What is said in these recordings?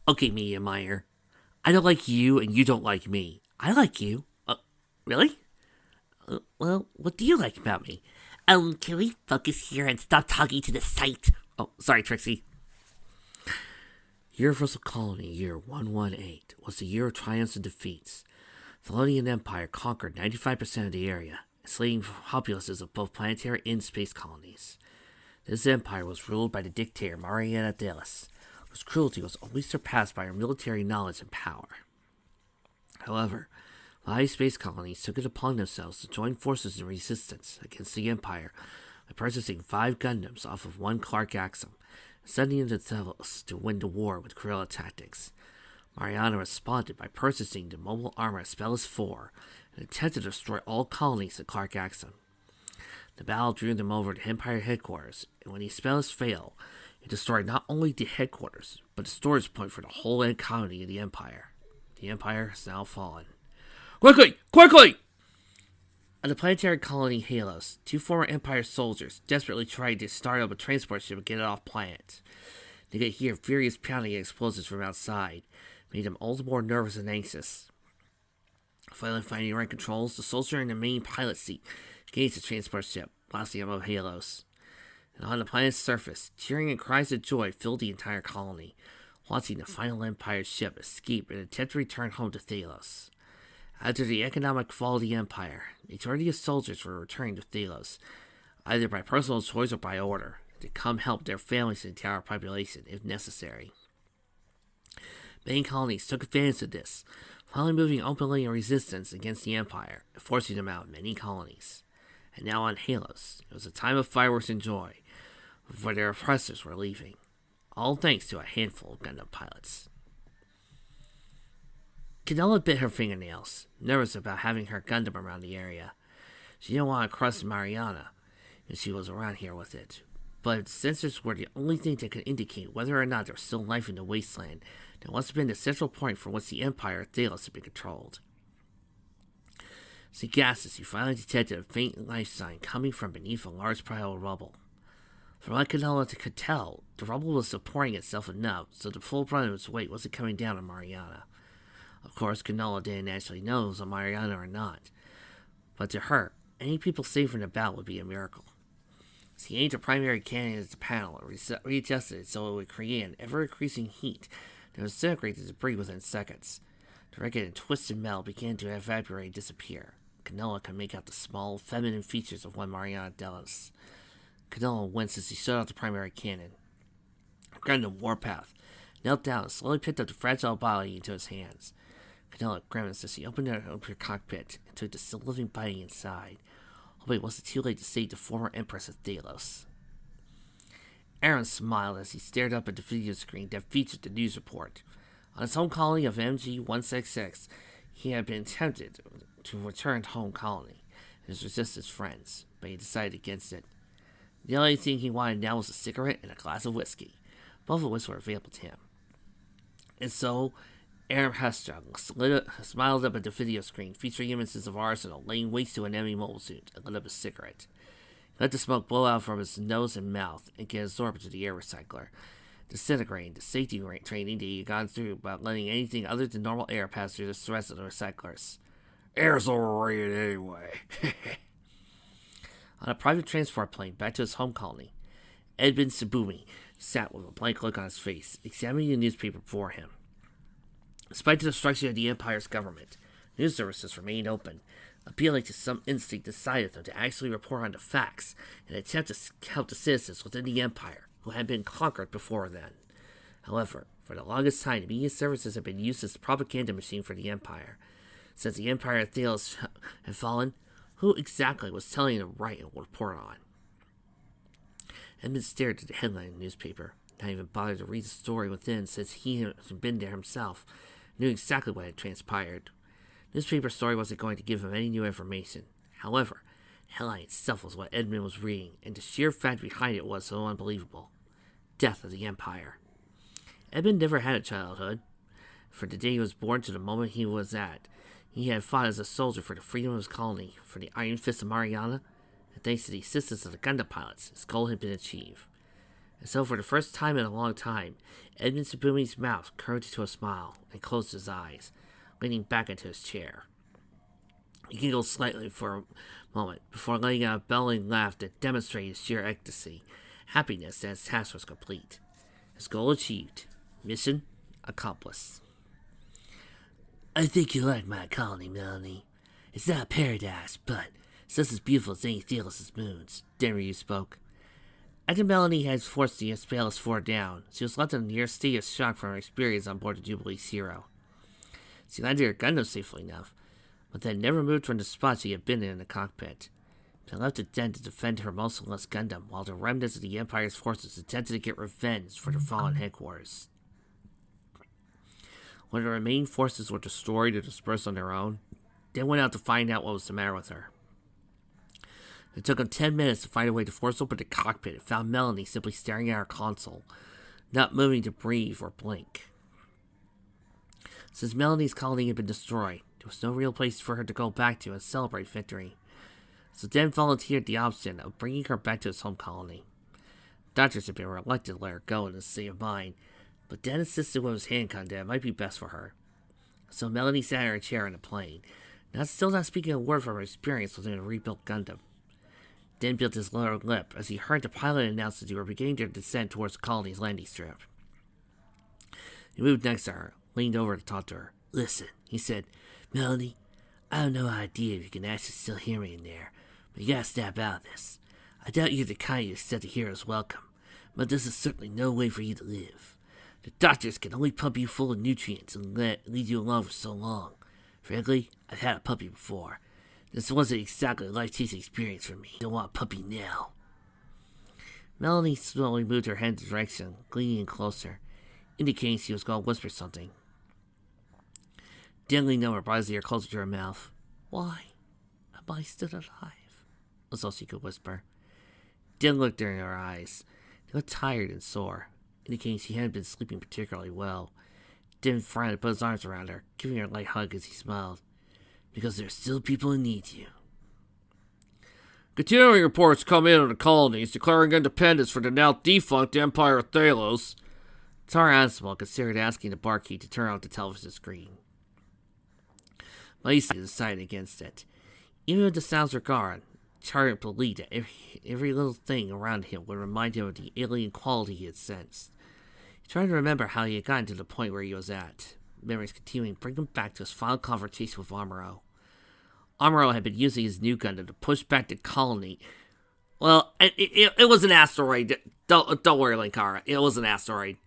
Okay, Media Meyer. I don't like you and you don't like me. I like you. Really? Well, what do you like about me? Can we focus here and stop talking to the site? Oh, sorry, Trixie. Universal Colony Year 118 was the year of triumphs and defeats. The Lothian Empire conquered 95% of the area, enslaving populaces of both planetary and space colonies. This empire was ruled by the dictator Mariana Delis, whose cruelty was only surpassed by her military knowledge and power. However, the high space colonies took it upon themselves to join forces in resistance against the Empire by purchasing 5 Gundams off of 1 Clark Axum, and sending them to Delos to win the war with guerrilla tactics. Mariana responded by purchasing the mobile armor Spellus 4 and attempted to destroy all colonies at Clark Axum. The battle drew them over to Empire headquarters, and when the Spellus failed, it destroyed not only the headquarters, but the storage point for the whole colony of the Empire. The Empire has now fallen. Quickly! Quickly! On the planetary colony Halos, 2 former Empire soldiers desperately tried to start up a transport ship and get it off planet. They could hear furious pounding and explosions from outside, made them all the more nervous and anxious. Finally finding the right controls, the soldier in the main pilot seat engaged the transport ship, blasting above Halos. And on the planet's surface, cheering and cries of joy filled the entire colony, watching the final Empire ship escape and attempt to return home to Thalos. After the economic fall of the Empire, the majority of soldiers were returning to Thalos, either by personal choice or by order, to come help their families and the entire population if necessary. Many colonies took advantage of this, finally moving openly in resistance against the Empire and forcing them out in many colonies. And now on Halos, it was a time of fireworks and joy, for their oppressors were leaving, all thanks to a handful of Gundam pilots. Canola bit her fingernails, nervous about having her Gundam around the area. She didn't want to cross Mariana, and she was around here with it. But the sensors were the only thing that could indicate whether or not there was still life in the wasteland that must have been the central point from which the Empire of Thalos had been controlled. She gasped as she finally detected a faint life sign coming from beneath a large pile of rubble. From what Canola could tell, the rubble was supporting itself enough so the full brunt of its weight wasn't coming down on Mariana. Of course, Canola didn't actually know if it was on Mariana or not, but to her, any people saved from the battle would be a miracle. She aimed a primary cannon at the panel and readjusted it so it would create an ever-increasing heat that would disintegrate the debris within seconds. The ragged and twisted metal began to evaporate and disappear. Canola could make out the small, feminine features of one Mariana Delos. Canola winced as he shut out the primary cannon. Gundam Warpath knelt down and slowly picked up the fragile body into his hands. Canola grimaced as he opened up her cockpit and took the still living body inside, hoping it wasn't too late to save the former Empress of Thalos. Aaron smiled as he stared up at the video screen that featured the news report. On his home colony of MG-166, he had been tempted to return to home colony and his resistance friends, but he decided against it. The only thing he wanted now was a cigarette and a glass of whiskey, both of which were available to him. And so, Aaron Hestrung smiled up at the video screen featuring images of Arsenal laying waste to an enemy mobile suit and lit up a cigarette. He let the smoke blow out from his nose and mouth and get absorbed into the air recycler, disintegrating the safety training that he had gone through about letting anything other than normal air pass through the rest of the recyclers. Air's overrated anyway. On a private transport plane back to his home colony, Edmund Tsubumi sat with a blank look on his face, examining the newspaper before him. Despite the destruction of the Empire's government, news services remained open, appealing to some instinct inside of them to actually report on the facts and attempt to help the citizens within the Empire who had been conquered before then. However, for the longest time, the media services had been used as a propaganda machine for the Empire. Since the Empire of Thalos had fallen, who exactly was telling them to write and report on? Edmund stared at the headline of the newspaper, not even bothered to read the story within since he had been there himself, knew exactly what had transpired. The newspaper story wasn't going to give him any new information. However, the headline itself was what Edmund was reading, and the sheer fact behind it was so unbelievable. Death of the Empire. Edmund never had a childhood. From the day he was born to the moment he was at, he had fought as a soldier for the freedom of his colony, for the Iron Fist of Mariana, and thanks to the assistance of the Gundam pilots, his goal had been achieved. And so, for the first time in a long time, Edmund Subumi's mouth curved into a smile and closed his eyes, leaning back into his chair. He giggled slightly for a moment before letting out a bellowing laugh that demonstrated sheer ecstasy, happiness that his task was complete. His goal achieved. Mission accomplished. I think you like my colony, Melanie. It's not a paradise, but it's just as beautiful as any Thelos' moons. Denryu spoke. After Melanie had forced the Asphalis 4 down, she was left in a near state of shock from her experience on board the Jubilee's hero. She landed her Gundam safely enough, but then never moved from the spot she had been in the cockpit. She left it then to defend her motionless Gundam, while the remnants of the Empire's forces attempted to get revenge for their fallen headquarters. When the remaining forces were destroyed or dispersed on their own, they went out to find out what was the matter with her. It took them 10 minutes to find a way to force open the cockpit and found Melanie simply staring at her console, not moving to breathe or blink. Since Melanie's colony had been destroyed, there was no real place for her to go back to and celebrate victory. So Den volunteered the option of bringing her back to his home colony. Doctors had been reluctant to let her go in this state of mind, but Den insisted with his handgun that it might be best for her. So Melanie sat in her chair in the plane, still not speaking a word from her experience within a rebuilt Gundam. Den built his lower lip as he heard the pilot announce that they were beginning their descent towards the colony's landing strip. He moved next to her, leaned over to talk to her. Listen, he said, Melanie, I have no idea if you can actually still hear me in there, but you gotta snap out of this. I doubt you're the kind you accept a hero's welcome, but this is certainly no way for you to live. The doctors can only pump you full of nutrients and leave you alone for so long. Frankly, I've had a puppy before. This wasn't exactly a life-changing experience for me. I don't want a puppy now. Melanie slowly moved her head in the direction, leaning in closer, indicating she was going to whisper something. Den leaned over, brought his ear closer to her mouth. Why am I still alive? Was all she could whisper. Den looked her in her eyes. They looked tired and sore, indicating she hadn't been sleeping particularly well. Den frowned and put his arms around her, giving her a light hug as he smiled. Because there's still people who need you. Continuing reports come in on the colonies declaring independence for the now defunct Empire of Thelos. Tar Ansimal considered asking the barkeep to turn on the television screen. Lacey decided against it. Even if the sounds were gone, Tar believed that every little thing around him would remind him of the alien quality he had sensed. He tried to remember how he had gotten to the point where he was at. Memories continuing bring him back to his final confrontation with Amuro. Amuro had been using his new Gundam to push back the colony. Well, it was an asteroid. Don't worry, Linkara. It was an asteroid.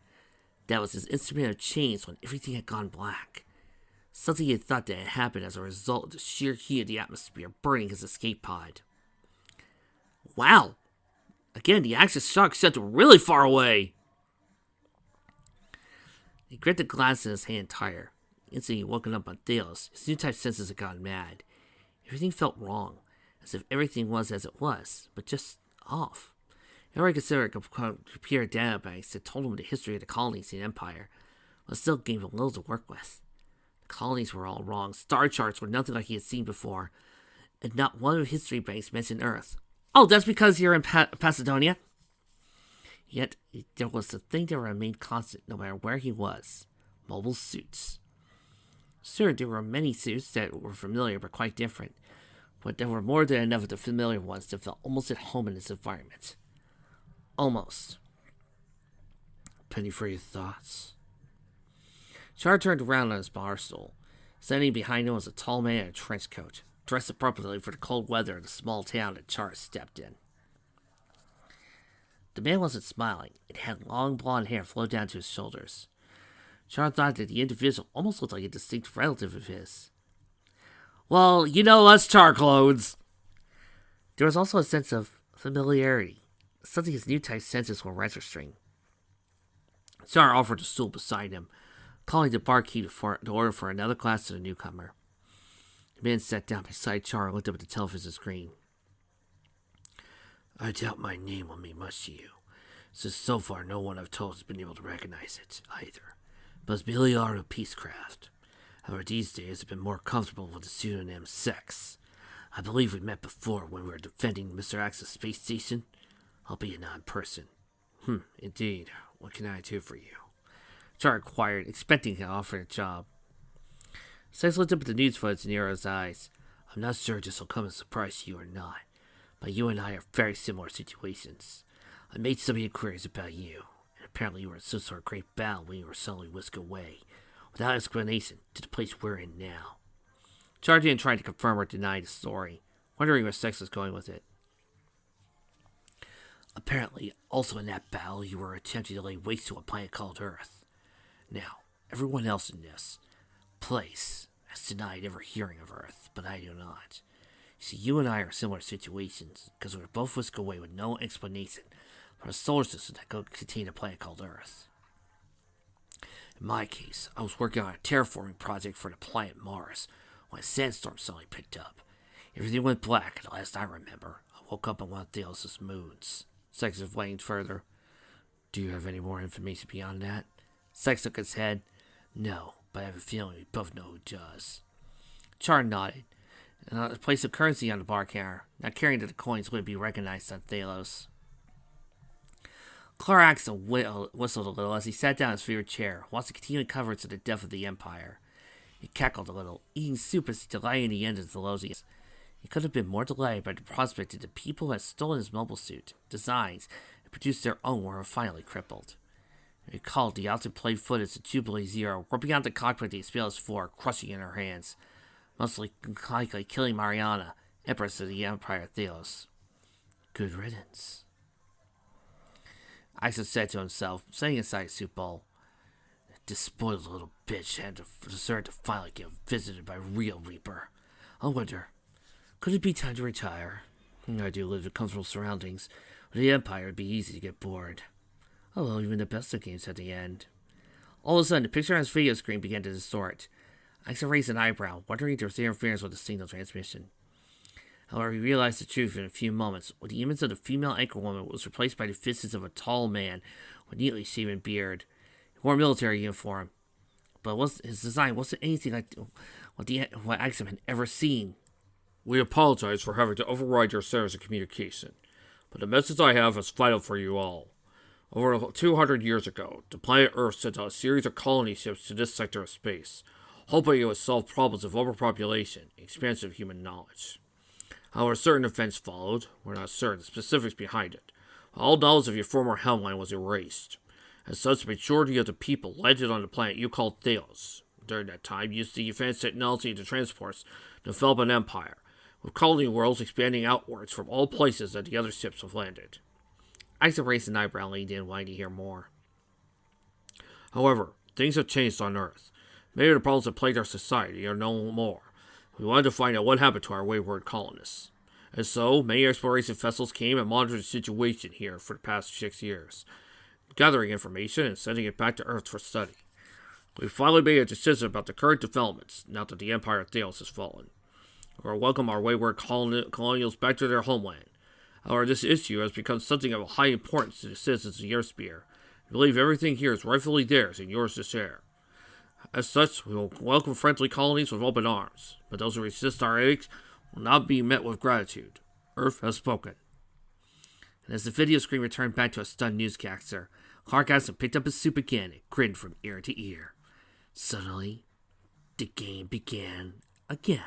That was his instrument of change when everything had gone black. Something he had thought that had happened as a result of the sheer heat of the atmosphere burning his escape pod. Wow. Again, the action shock sent really far away. He gripped the glass in his hand tighter. Instantly he woken up on Thelos. His new type senses had gone mad. Everything felt wrong, as if everything was as it was, but just off. Everyone considered computer databanks that told him the history of the colonies and the Empire, but still gave him little to work with. The colonies were all wrong. Star charts were nothing like he had seen before, and not one of the history banks mentioned Earth. Oh, that's because you're in Pasadena? Yet, there was the thing that remained constant no matter where he was. Mobile suits. Sure, there were many suits that were familiar but quite different, but there were more than enough of the familiar ones that felt almost at home in this environment. Almost. Penny for your thoughts. Char turned around on his bar stool. Standing behind him was a tall man in a trench coat, dressed appropriately for the cold weather of the small town that Char stepped in. The man wasn't smiling. It had long blonde hair flowed down to his shoulders. Char thought that the individual almost looked like a distinct relative of his. Well, you know us Char clones. There was also a sense of familiarity, something his new type senses were registering. Char offered a stool beside him, calling the barkeep to order for another glass to the newcomer. The man sat down beside Char and looked up at the television screen. I doubt my name will mean much to you, since so far no one I've told has been able to recognize it, either. But it's Billy R. of Peacecraft. However, these days I've been more comfortable with the pseudonym Sex. I believe we met before when we were defending Mr. Axe's space station, albeit not in person. Indeed. What can I do for you? Char inquired, expecting to offer a job. Sex looked up at the news footage in Nero's eyes. I'm not sure this will come as a surprise to you or not, but you and I are very similar situations. I made some inquiries about you, and apparently you were in some sort of great battle when you were suddenly whisked away, without explanation, to the place we're in now. Char didn't try to confirm or deny the story, wondering where Sex was going with it. Apparently, also in that battle, you were attempting to lay waste to a planet called Earth. Now, everyone else in this place has denied ever hearing of Earth, but I do not. You see, you and I are similar situations, because we were both whisked away with no explanation from a solar system that could contain a planet called Earth. In my case, I was working on a terraforming project for the planet Mars when a sandstorm suddenly picked up. Everything went black, and last I remember, I woke up on one of Delos' moons. Sex explained further. Do you have any more information beyond that? Sex shook his head. No, but I have a feeling we both know who does. Char nodded, and placed a currency on the bar counter, not caring that the coins would be recognized on Thalos. Clarax whistled a little as he sat down in his favorite chair, whilst he continued coverage of the death of the Empire. He cackled a little, eating soup as he delighted in the end of Thelosius. He could have been more delighted by the prospect that the people who had stolen his mobile suit, designs, and produced their own were finally crippled. He recalled the out-of-play footage of Jubilee Zero ripping out the cockpit of the Expelliarmus 4, crushing it in her hands, mostly likely killing Mariana, Empress of the Empire of Theos. Good riddance. Axel said to himself, setting aside his soup bowl. This spoiled little bitch had to deserve to finally get visited by a real Reaper. I wonder, could it be time to retire? I do live in comfortable surroundings. With the Empire, it'd be easy to get bored. Although even the best of games had the end. All of a sudden, the picture on his video screen began to distort. Axel raised an eyebrow, wondering if there was interference with the signal transmission. However, he realized the truth in a few moments, when the image of the female anchorwoman was replaced by the faces of a tall man with a neatly shaven beard. He wore a military uniform, but his design wasn't anything like what Axel had ever seen. We apologize for having to override your service of communication, but the message I have is vital for you all. Over 200 years ago, the planet Earth sent out a series of colony ships to this sector of space, hoping it would solve problems of overpopulation and expansion of human knowledge. However, certain events followed. We're not certain the specifics behind it. All knowledge of your former homeland was erased. As such, the majority of the people landed on the planet you called Theos. During that time, used the advanced technology to transports to develop an empire, with colony worlds expanding outwards from all places that the other ships have landed. Isaac raised an eyebrow and leaned in, wanting to hear more. However, things have changed on Earth. Many of the problems that plagued our society are no more. We wanted to find out what happened to our wayward colonists. And so, many exploration vessels came and monitored the situation here for the past 6 years, gathering information and sending it back to Earth for study. We finally made a decision about the current developments, now that the Empire of Theos has fallen. We will welcome our wayward colonials back to their homeland. However, this issue has become something of high importance to the citizens of Earthsphere. We believe everything here is rightfully theirs and yours to share. As such, we will welcome friendly colonies with open arms, but those who resist our edicts will not be met with gratitude. Earth has spoken. And as the video screen returned back to a stunned newscaster, Clark Aston picked up his soup again and grinned from ear to ear. Suddenly, the game began again.